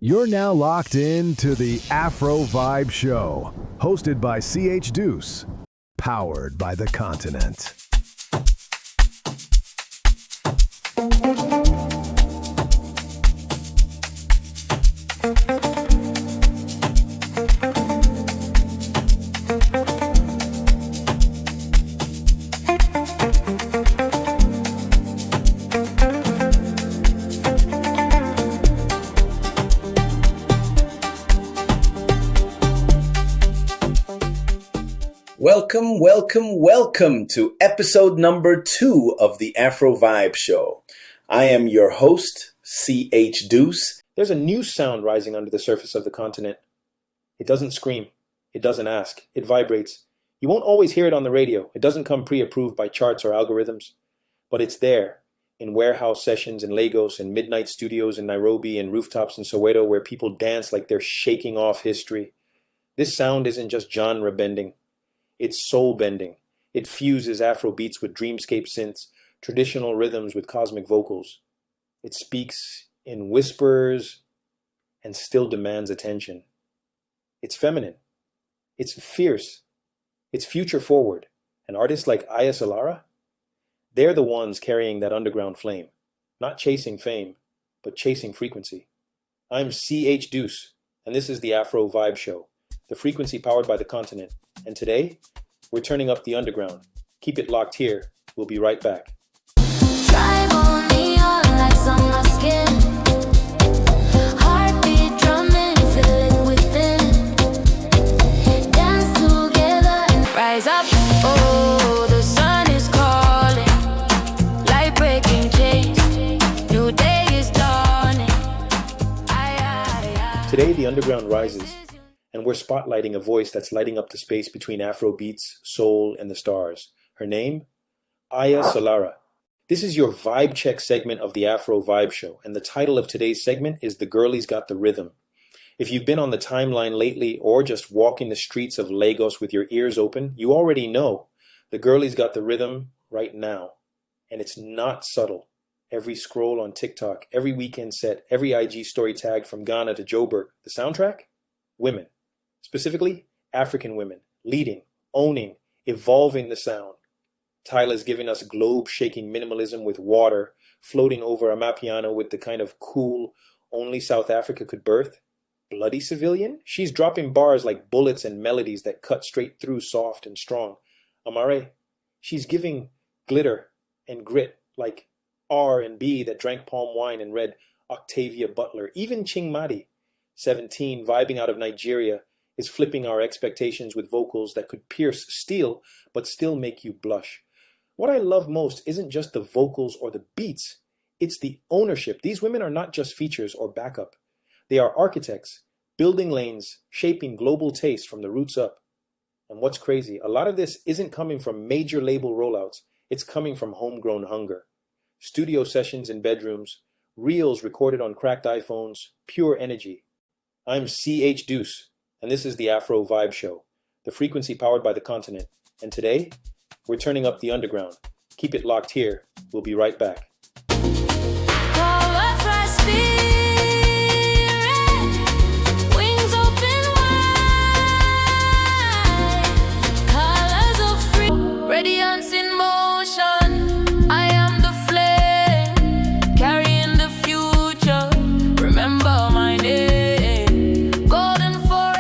You're now locked in to the AfroVIBE show, hosted by chDEUCE, powered by the continent. Welcome to episode number 2 of the AfroVIBE show. I am your host, chDEUCE. There's a new sound rising under the surface of the continent. It doesn't scream. It doesn't ask. It vibrates. You won't always hear it on the radio. It doesn't come pre-approved by charts or algorithms. But it's there, in warehouse sessions in Lagos, in midnight studios in Nairobi, and rooftops in Soweto where people dance like they're shaking off history. This sound isn't just genre bending. It's soul bending. It fuses Afrobeats with dreamscape synths, traditional rhythms with cosmic vocals. It speaks in whispers and still demands attention. It's feminine. It's fierce. It's future forward. And artists like Aya Solara, they're the ones carrying that underground flame, not chasing fame, but chasing frequency. I'm chDEUCE, and this is the AfroVIBE show, the frequency powered by the continent. And today, we're turning up the underground. Keep it locked here. We'll be right back. Drive on me on lights on my skin. Heartbeat drumming, feel it within. Dance together and rise up. Oh, the sun is calling. Light breaking chains. New day is dawning. Today, the underground rises. And we're spotlighting a voice that's lighting up the space between Afrobeats, soul, and the stars. Her name? Aya Solara. This is your vibe check segment of the AfroVIBE show, and the title of today's segment is The Girlie's Got the Rhythm. If you've been on the timeline lately or just walking the streets of Lagos with your ears open, you already know the girlie's got the rhythm right now. And it's not subtle. Every scroll on TikTok, every weekend set, every IG story tag from Ghana to Joburg. The soundtrack? Women. Specifically, African women, leading, owning, evolving the sound. Tyla's giving us globe-shaking minimalism with water, floating over Amapiano with the kind of cool only South Africa could birth. Bloody Civilian? She's dropping bars like bullets and melodies that cut straight through soft and strong. Amare? She's giving glitter and grit like R&B that drank palm wine and read Octavia Butler. Even Chingmadi, 17, vibing out of Nigeria, is flipping our expectations with vocals that could pierce steel but still make you blush. What I love most isn't just the vocals or the beats, it's the ownership. These women are not just features or backup. They are architects, building lanes, shaping global taste from the roots up. And what's crazy, a lot of this isn't coming from major label rollouts, it's coming from homegrown hunger. Studio sessions in bedrooms, reels recorded on cracked iPhones, pure energy. I'm chDEUCE. And this is the AfroVIBE show, the frequency powered by the continent. And today, we're turning up the underground. Keep it locked here. We'll be right back. Radiance in motion. I am the flame, carrying the future. Remember my name. Golden forever.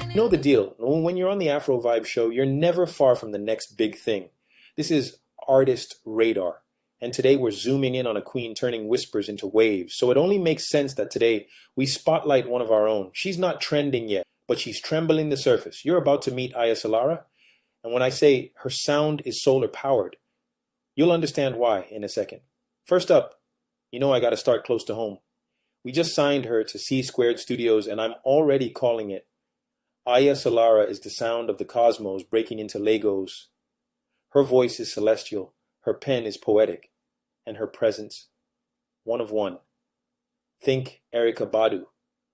You know the deal. When you're on the AfroVIBE show, you're never far from the next big thing. This is artist radar. And today we're zooming in on a queen turning whispers into waves. So it only makes sense that today we spotlight one of our own. She's not trending yet, but she's trembling the surface. You're about to meet Aya Solara. And when I say her sound is solar powered, you'll understand why in a second. First up, you know I got to start close to home. We just signed her to CeeSquared Studios, and I'm already calling it. Aya Solara is the sound of the cosmos breaking into Lagos. Her voice is celestial, her pen is poetic, and her presence, one of one. Think Erykah Badu,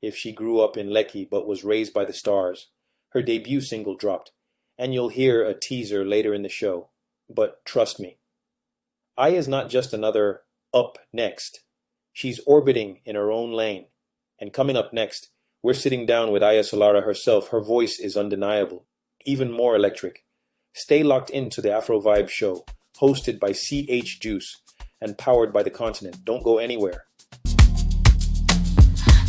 if she grew up in Lekki but was raised by the stars. Her debut single dropped, and you'll hear a teaser later in the show. But trust me, Aya's not just another up next. She's orbiting in her own lane. And coming up next, we're sitting down with Aya Solara herself. Her voice is undeniable, even more electric. Stay locked into the AfroVIBE show, hosted by chDEUCE and powered by the continent. Don't go anywhere.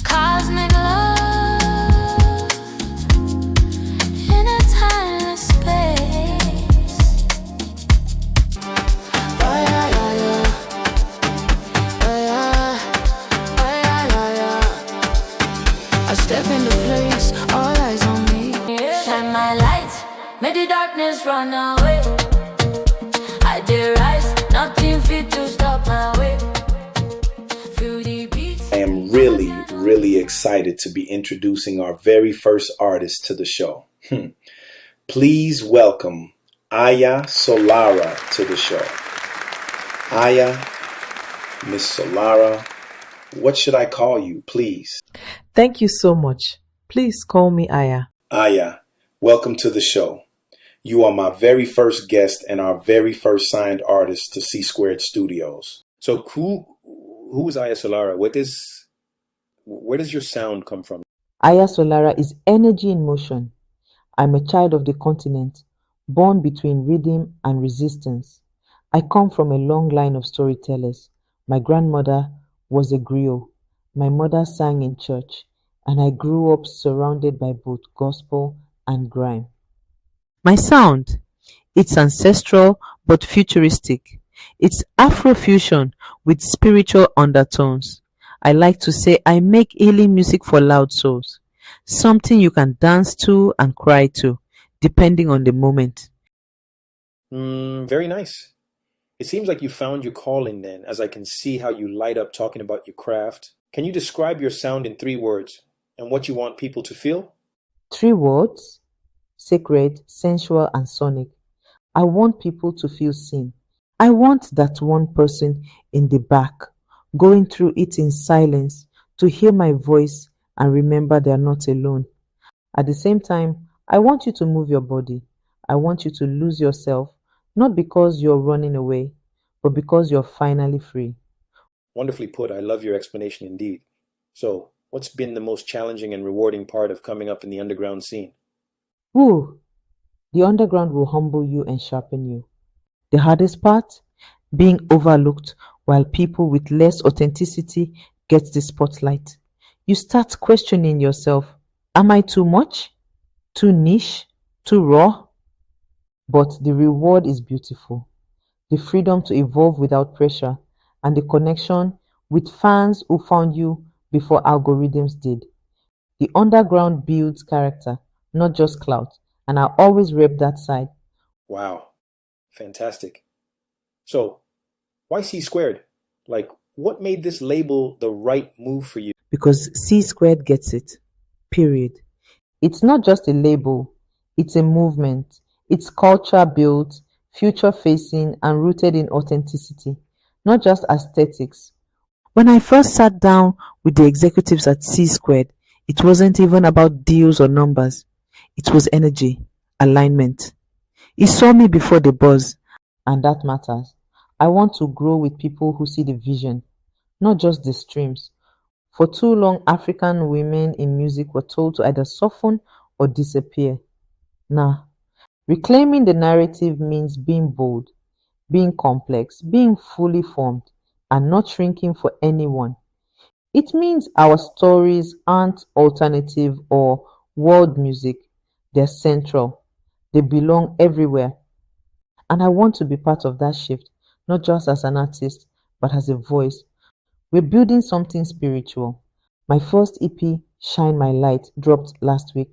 Cosmic love in a timeless space. I step into place, all eyes on me. Shine my light, make the darkness run away. I dare rise, nothing fit to stop my way. Feel the beats. I am really excited to be introducing our very first artist to the show. Please welcome Aya Solara to the show. Aya, Miss Solara, what should I call you, please? Thank you so much. Please call me Aya. Aya, welcome to the show. You are my very first guest and our very first signed artist to CeeSquared Studios. So who is Aya Solara? Where does your sound come from? Aya Solara is energy in motion. I'm a child of the continent, born between rhythm and resistance. I come from a long line of storytellers. My grandmother was a griot. My mother sang in church, and I grew up surrounded by both gospel and grime. My sound, it's ancestral but futuristic. It's Afro-fusion with spiritual undertones. I like to say I make healing music for loud souls. Something you can dance to and cry to, depending on the moment. Very nice. It seems like you found your calling then, as I can see how you light up talking about your craft. Can you describe your sound in 3 words and what you want people to feel? 3 words: sacred, sensual, and sonic. I want people to feel seen. I want that one person in the back, going through it in silence, to hear my voice and remember they are not alone. At the same time, I want you to move your body. I want you to lose yourself, not because you're running away, but because you're finally free. Wonderfully put. I love your explanation indeed. So, what's been the most challenging and rewarding part of coming up in the underground scene? Woo! The underground will humble you and sharpen you. The hardest part? Being overlooked while people with less authenticity get the spotlight. You start questioning yourself. Am I too much? Too niche? Too raw? But the reward is beautiful. The freedom to evolve without pressure and the connection with fans who found you before algorithms did. The underground builds character, not just clout, and I always rep that side. Wow. Fantastic. So, why CeeSquared? Like, what made this label the right move for you? Because CeeSquared gets it. Period. It's not just a label, it's a movement. It's culture built, future facing, and rooted in authenticity, not just aesthetics. When I first sat down with the executives at CeeSquared, it wasn't even about deals or numbers. It was energy, alignment. He saw me before the buzz, and that matters. I want to grow with people who see the vision, not just the streams. For too long, African women in music were told to either soften or disappear. Nah, reclaiming the narrative means being bold, being complex, being fully formed, and not shrinking for anyone. It means our stories aren't alternative or world music, they're central. They belong everywhere. And I want to be part of that shift, not just as an artist, but as a voice. We're building something spiritual. My first EP, Shine My Light, dropped last week.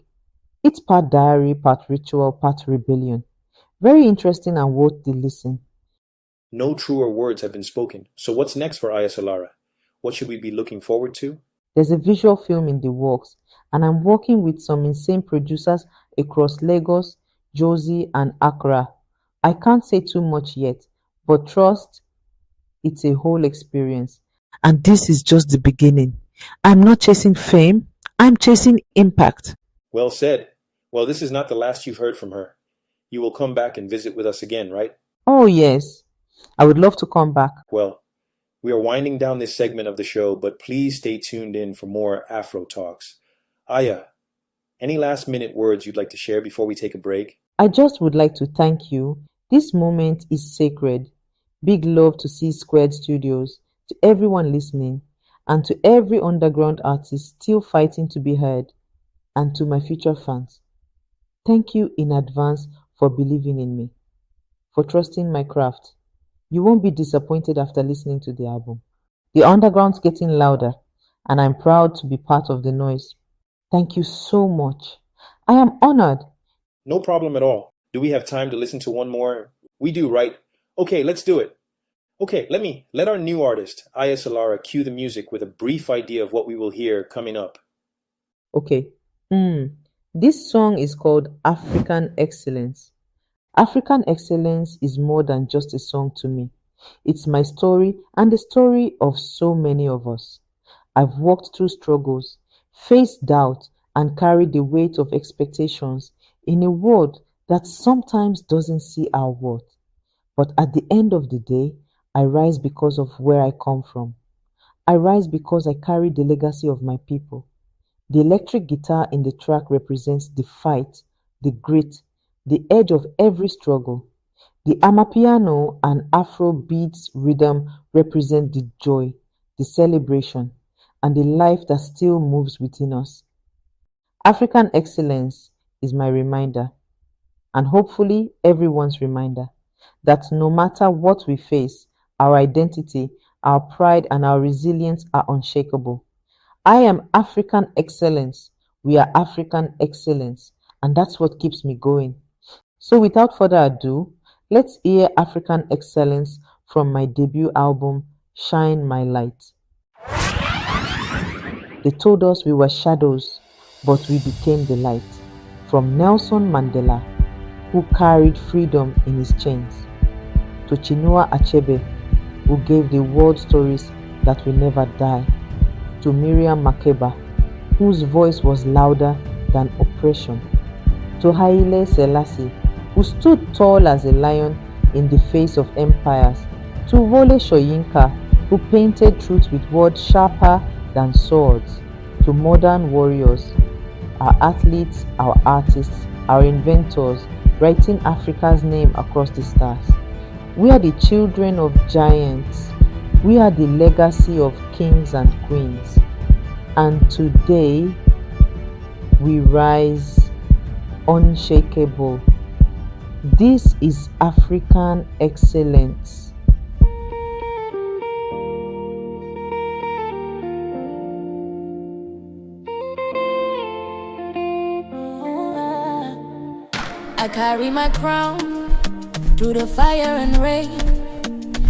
It's part diary, part ritual, part rebellion. Very interesting and worth the listen. No truer words have been spoken. So what's next for Aya Solara? What should we be looking forward to? There's a visual film in the works, and I'm working with some insane producers across Lagos, Josie, and Accra. I can't say too much yet, but trust, it's a whole experience. And this is just the beginning. I'm not chasing fame, I'm chasing impact. Well said. Well, this is not the last you've heard from her. You will come back and visit with us again, right? Oh, yes. I would love to come back. Well, We are winding down this segment of the show, but please stay tuned in for more Afro talks. Aya, any last minute words you'd like to share before we take a break? I just would like to thank you. This moment is sacred. Big love to CeeSquared Studios, to everyone listening, and to every underground artist still fighting to be heard, and to my future fans. Thank you in advance for believing in me, for trusting my craft. You won't be disappointed after listening to the album. The underground's getting louder, and I'm proud to be part of the noise. Thank you so much. I am honored. No problem at all. Do we have time to listen to one more? We do, right? Okay, let's do it. Okay, let our new artist, Aya Solara, cue the music with a brief idea of what we will hear coming up. Okay. This song is called African Excellence. African Excellence is more than just a song to me. It's my story and the story of so many of us. I've walked through struggles, faced doubt, and carried the weight of expectations in a world that sometimes doesn't see our worth. But at the end of the day, I rise because of where I come from. I rise because I carry the legacy of my people. The electric guitar in the track represents the fight, the grit, the edge of every struggle. The Amapiano and Afrobeats rhythm represent the joy, the celebration, and the life that still moves within us. African excellence is my reminder, and hopefully everyone's reminder, that no matter what we face, our identity, our pride, and our resilience are unshakable. I am African excellence. We are African excellence, and that's what keeps me going. So without further ado, let's hear African Excellence from my debut album, Shine My Light. They told us we were shadows, but we became the light. From Nelson Mandela, who carried freedom in his chains, to Chinua Achebe, who gave the world stories that will never die, to Miriam Makeba, whose voice was louder than oppression, to Haile Selassie, who stood tall as a lion in the face of empires, to Wole Soyinka, who painted truth with words sharper than swords, to modern warriors, our athletes, our artists, our inventors, writing Africa's name across the stars. We are the children of giants. We are the legacy of kings and queens. And today, we rise unshakable. This is African excellence. I carry my crown through the fire and rain.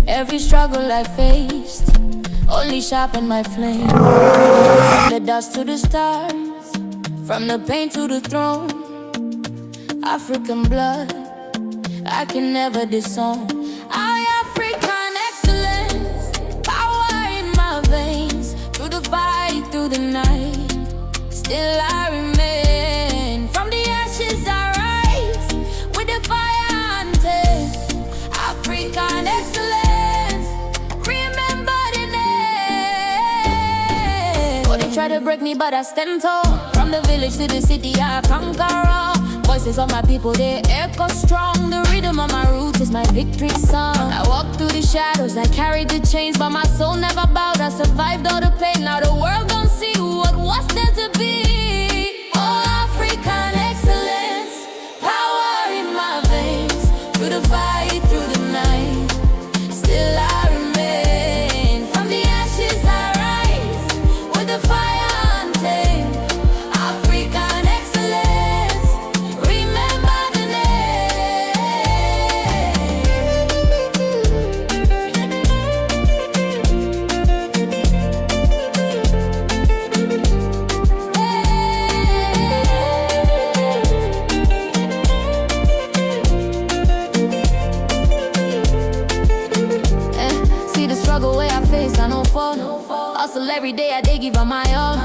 Every struggle I faced only sharpened my flame. From the dust to the stars, from the pain to the throne, African blood I can never disown. I African excellence, power in my veins. Through the fight, through the night, still I remain. From the ashes I rise, with the fire untamed. African excellence, remember the name. Oh, they try to break me, but I stand tall. From the village to the city, I conquer all. Voices of my people, they echo strong. The rhythm of my roots is my victory song. I walk through the shadows, I carried the chains, but my soul never bowed. I survived all the pain. Now the world don't see what was there to be. Oh, African excellence, power in my veins. Through the fight, through the night, still I remain. From the ashes I rise, with the fire untamed. African excellence, remember the See the struggle where I face, I no fall. Hustle every day, I dey give her my all.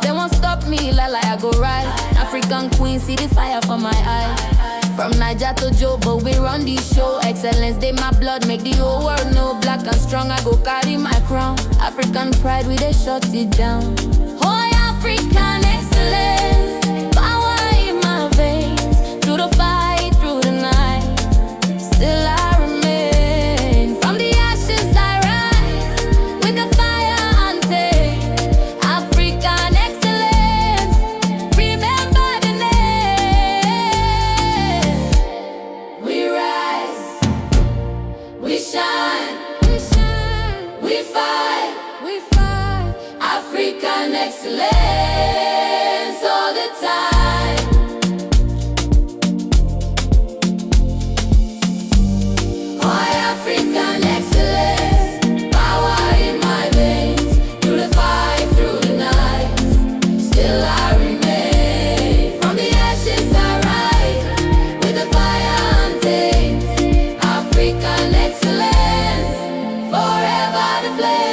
They won't stop me, I go right. African queen, see the fire from my eye. From Niger to Joe, but we run the show. Excellence, they my blood, make the whole world know. Black and strong, I go carry my crown. African pride, we they shut it down. Oh, African excellence, power in my veins. Through the fight, through the night, still I remain. From the ashes I rise, with the fire untamed. African excellence, remember the name. We rise, we shine, we fight, African excellence all the time. Oh, African excellence, power in my veins. Through the fight, through the night, still I remain. From the ashes I rise, with the fire untamed. African excellence, forever the flame.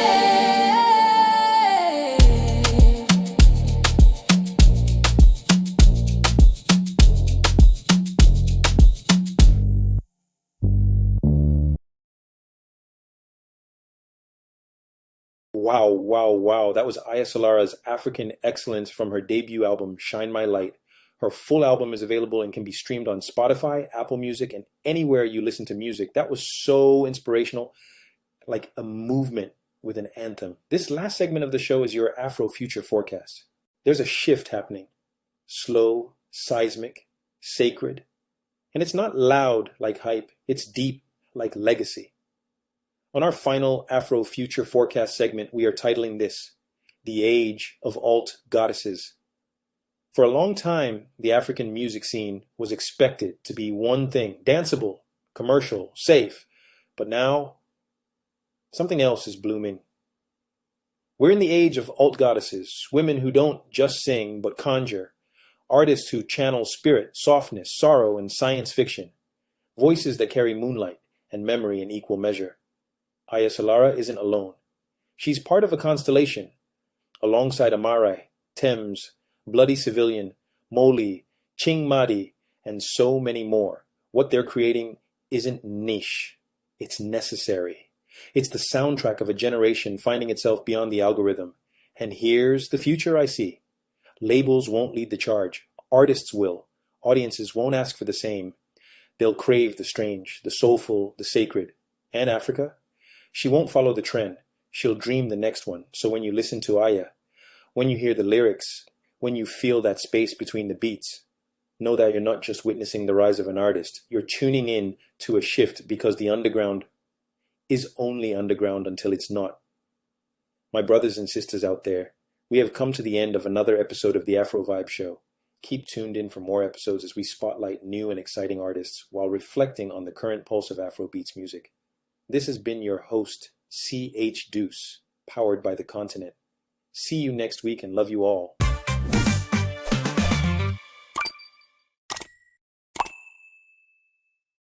Wow, wow, wow. That was Aya Solara's African Excellence from her debut album, Shine My Light. Her full album is available and can be streamed on Spotify, Apple Music, and anywhere you listen to music. That was so inspirational, like a movement with an anthem. This last segment of the show is your Afro-future forecast. There's a shift happening. Slow, seismic, sacred. And it's not loud like hype. It's deep like legacy. On our final Afro-future forecast segment, we are titling this, The Age of Alt Goddesses. For a long time, the African music scene was expected to be one thing, danceable, commercial, safe. But now, something else is blooming. We're in the age of alt goddesses, women who don't just sing but conjure, artists who channel spirit, softness, sorrow, and science fiction, voices that carry moonlight and memory in equal measure. Aya Solara isn't alone. She's part of a constellation, alongside Amare, Thames, Bloody Civilian, Moli, Ching Madi, and so many more. What they're creating isn't niche. It's necessary. It's the soundtrack of a generation finding itself beyond the algorithm. And here's the future I see. Labels won't lead the charge. Artists will. Audiences won't ask for the same. They'll crave the strange, the soulful, the sacred. And Africa? She won't follow the trend. She'll dream the next one. So when you listen to Aya, when you hear the lyrics, when you feel that space between the beats, know that you're not just witnessing the rise of an artist. You're tuning in to a shift because the underground is only underground until it's not. My brothers and sisters out there, we have come to the end of another episode of the AfroVIBE show. Keep tuned in for more episodes as we spotlight new and exciting artists while reflecting on the current pulse of Afrobeats music. This has been your host, chDEUCE, powered by the continent. See you next week and love you all.